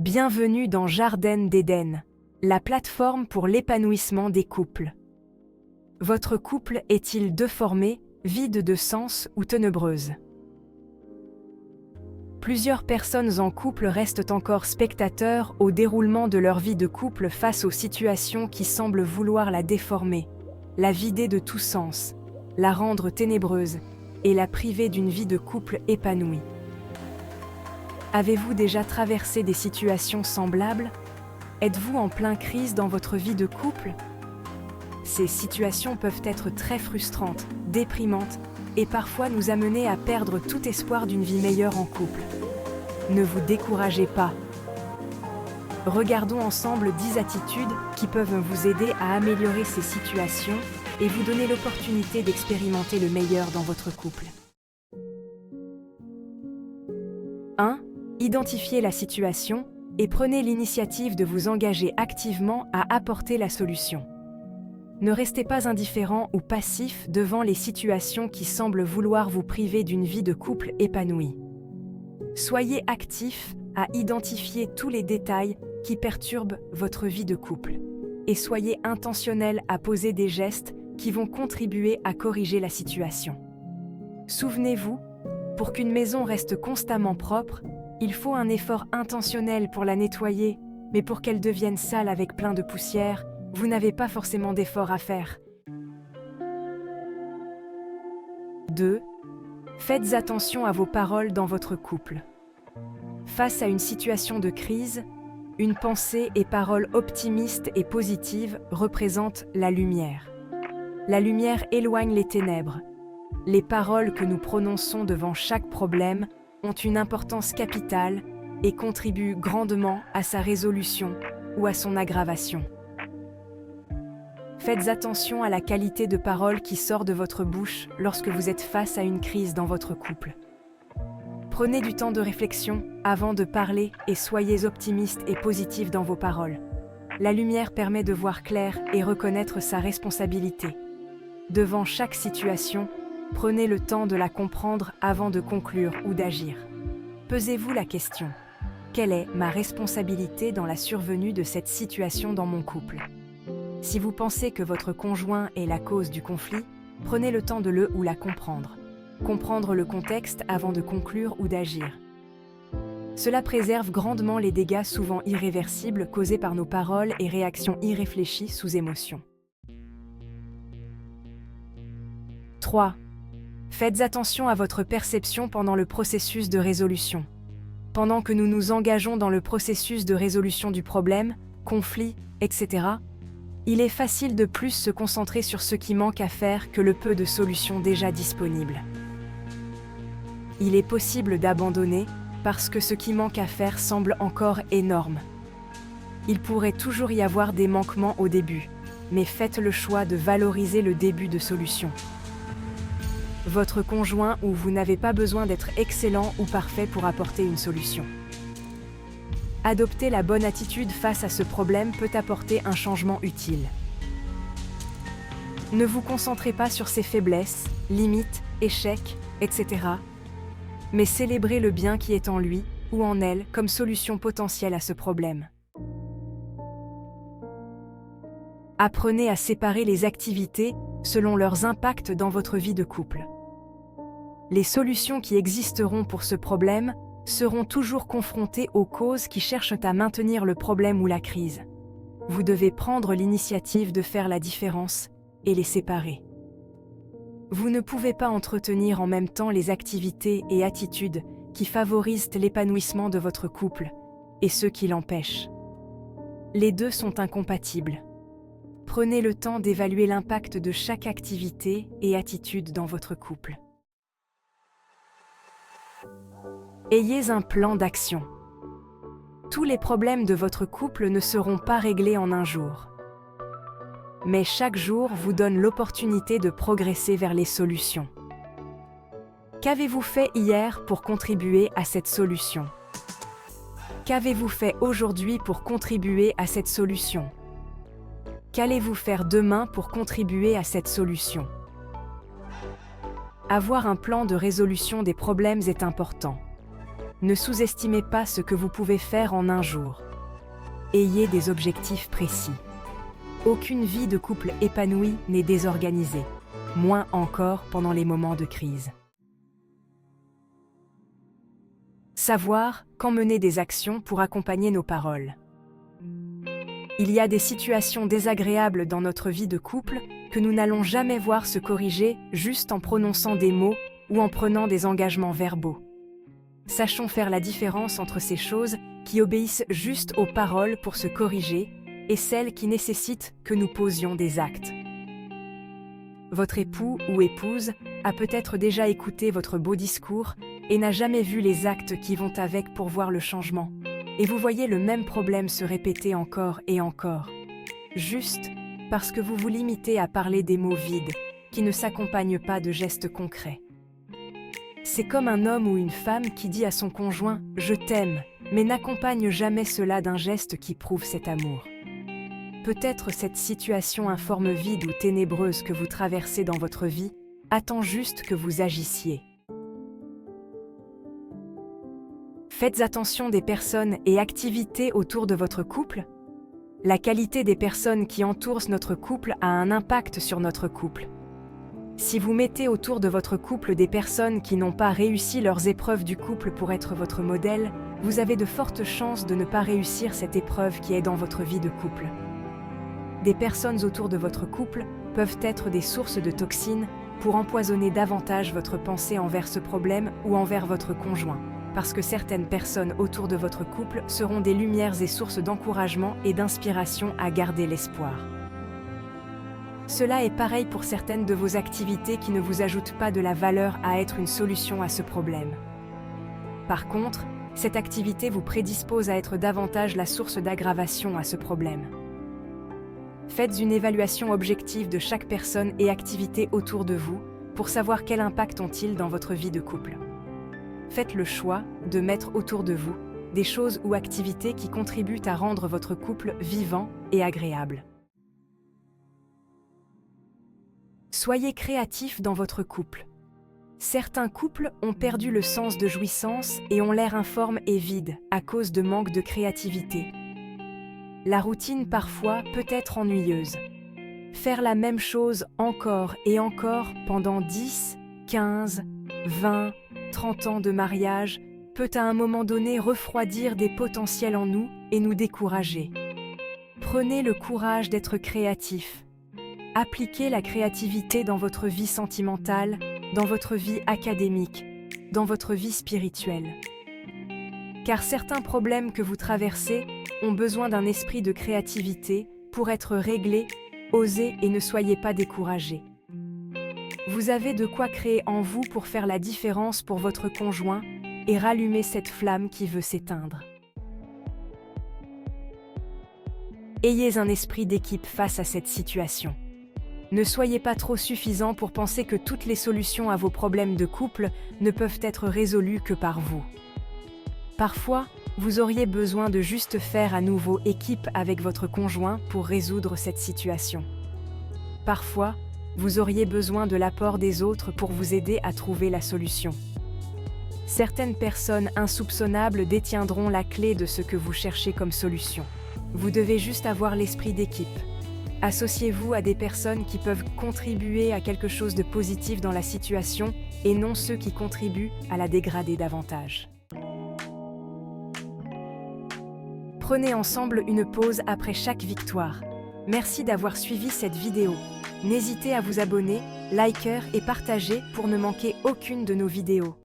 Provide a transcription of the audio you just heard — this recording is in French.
Bienvenue dans Jardin d'Éden, la plateforme pour l'épanouissement des couples. Votre couple est-il déformé, vide de sens ou ténébreuse? Plusieurs personnes en couple restent encore spectateurs au déroulement de leur vie de couple face aux situations qui semblent vouloir la déformer, la vider de tout sens, la rendre ténébreuse et la priver d'une vie de couple épanouie. Avez-vous déjà traversé des situations semblables? Êtes-vous en pleine crise dans votre vie de couple? Ces situations peuvent être très frustrantes, déprimantes et parfois nous amener à perdre tout espoir d'une vie meilleure en couple. Ne vous découragez pas. Regardons ensemble 10 attitudes qui peuvent vous aider à améliorer ces situations et vous donner l'opportunité d'expérimenter le meilleur dans votre couple. 1. Identifiez la situation et prenez l'initiative de vous engager activement à apporter la solution. Ne restez pas indifférent ou passif devant les situations qui semblent vouloir vous priver d'une vie de couple épanouie. Soyez actif à identifier tous les détails qui perturbent votre vie de couple et soyez intentionnel à poser des gestes qui vont contribuer à corriger la situation. Souvenez-vous, pour qu'une maison reste constamment propre, il faut un effort intentionnel pour la nettoyer, mais pour qu'elle devienne sale avec plein de poussière, vous n'avez pas forcément d'effort à faire. 2. Faites attention à vos paroles dans votre couple. Face à une situation de crise, une pensée et parole optimiste et positive représentent la lumière. La lumière éloigne les ténèbres. Les paroles que nous prononçons devant chaque problème ont une importance capitale et contribuent grandement à sa résolution ou à son aggravation. Faites attention à la qualité de parole qui sort de votre bouche lorsque vous êtes face à une crise dans votre couple. Prenez du temps de réflexion avant de parler et soyez optimiste et positif dans vos paroles. La lumière permet de voir clair et reconnaître sa responsabilité. Devant chaque situation, prenez le temps de la comprendre avant de conclure ou d'agir. Posez-vous la question: quelle est ma responsabilité dans la survenue de cette situation dans mon couple? Si vous pensez que votre conjoint est la cause du conflit, prenez le temps de le ou la comprendre. Comprendre le contexte avant de conclure ou d'agir. Cela préserve grandement les dégâts souvent irréversibles causés par nos paroles et réactions irréfléchies sous émotion. 3. Faites attention à votre perception pendant le processus de résolution. Pendant que nous nous engageons dans le processus de résolution du problème, conflit, etc., il est facile de plus se concentrer sur ce qui manque à faire que le peu de solutions déjà disponibles. Il est possible d'abandonner parce que ce qui manque à faire semble encore énorme. Il pourrait toujours y avoir des manquements au début, mais faites le choix de valoriser le début de solution. Votre conjoint ou vous n'avez pas besoin d'être excellent ou parfait pour apporter une solution. Adopter la bonne attitude face à ce problème peut apporter un changement utile. Ne vous concentrez pas sur ses faiblesses, limites, échecs, etc., mais célébrez le bien qui est en lui ou en elle comme solution potentielle à ce problème. Apprenez à séparer les activités selon leurs impacts dans votre vie de couple. Les solutions qui existeront pour ce problème seront toujours confrontées aux causes qui cherchent à maintenir le problème ou la crise. Vous devez prendre l'initiative de faire la différence et les séparer. Vous ne pouvez pas entretenir en même temps les activités et attitudes qui favorisent l'épanouissement de votre couple et ceux qui l'empêchent. Les deux sont incompatibles. Prenez le temps d'évaluer l'impact de chaque activité et attitude dans votre couple. Ayez un plan d'action. Tous les problèmes de votre couple ne seront pas réglés en un jour. Mais chaque jour vous donne l'opportunité de progresser vers les solutions. Qu'avez-vous fait hier pour contribuer à cette solution? Qu'avez-vous fait aujourd'hui pour contribuer à cette solution? Qu'allez-vous faire demain pour contribuer à cette solution? Avoir un plan de résolution des problèmes est important. Ne sous-estimez pas ce que vous pouvez faire en un jour. Ayez des objectifs précis. Aucune vie de couple épanouie n'est désorganisée, moins encore pendant les moments de crise. Savoir quand mener des actions pour accompagner nos paroles. Il y a des situations désagréables dans notre vie de couple que nous n'allons jamais voir se corriger juste en prononçant des mots ou en prenant des engagements verbaux. Sachons faire la différence entre ces choses qui obéissent juste aux paroles pour se corriger et celles qui nécessitent que nous posions des actes. Votre époux ou épouse a peut-être déjà écouté votre beau discours et n'a jamais vu les actes qui vont avec pour voir le changement. Et vous voyez le même problème se répéter encore et encore, juste parce que vous vous limitez à parler des mots vides qui ne s'accompagnent pas de gestes concrets. C'est comme un homme ou une femme qui dit à son conjoint « je t'aime », mais n'accompagne jamais cela d'un geste qui prouve cet amour. Peut-être cette situation informe vide ou ténébreuse que vous traversez dans votre vie attend juste que vous agissiez. Faites attention des personnes et activités autour de votre couple. La qualité des personnes qui entourent notre couple a un impact sur notre couple. Si vous mettez autour de votre couple des personnes qui n'ont pas réussi leurs épreuves du couple pour être votre modèle, vous avez de fortes chances de ne pas réussir cette épreuve qui est dans votre vie de couple. Des personnes autour de votre couple peuvent être des sources de toxines pour empoisonner davantage votre pensée envers ce problème ou envers votre conjoint, parce que certaines personnes autour de votre couple seront des lumières et sources d'encouragement et d'inspiration à garder l'espoir. Cela est pareil pour certaines de vos activités qui ne vous ajoutent pas de la valeur à être une solution à ce problème. Par contre, cette activité vous prédispose à être davantage la source d'aggravation à ce problème. Faites une évaluation objective de chaque personne et activité autour de vous pour savoir quel impact ont-ils dans votre vie de couple. Faites le choix de mettre autour de vous des choses ou activités qui contribuent à rendre votre couple vivant et agréable. Soyez créatifs dans votre couple. Certains couples ont perdu le sens de jouissance et ont l'air informes et vides à cause de manque de créativité. La routine parfois peut être ennuyeuse. Faire la même chose encore et encore pendant 10, 15, 20, 30 ans de mariage peut à un moment donné refroidir des potentiels en nous et nous décourager. Prenez le courage d'être créatif. Appliquez la créativité dans votre vie sentimentale, dans votre vie académique, dans votre vie spirituelle. Car certains problèmes que vous traversez ont besoin d'un esprit de créativité pour être réglés, osez et ne soyez pas découragés. Vous avez de quoi créer en vous pour faire la différence pour votre conjoint et rallumer cette flamme qui veut s'éteindre. Ayez un esprit d'équipe face à cette situation. Ne soyez pas trop suffisant pour penser que toutes les solutions à vos problèmes de couple ne peuvent être résolues que par vous. Parfois, vous auriez besoin de juste faire à nouveau équipe avec votre conjoint pour résoudre cette situation. Parfois, vous auriez besoin de l'apport des autres pour vous aider à trouver la solution. Certaines personnes insoupçonnables détiendront la clé de ce que vous cherchez comme solution. Vous devez juste avoir l'esprit d'équipe. Associez-vous à des personnes qui peuvent contribuer à quelque chose de positif dans la situation et non ceux qui contribuent à la dégrader davantage. Prenez ensemble une pause après chaque victoire. Merci d'avoir suivi cette vidéo. N'hésitez à vous abonner, liker et partager pour ne manquer aucune de nos vidéos.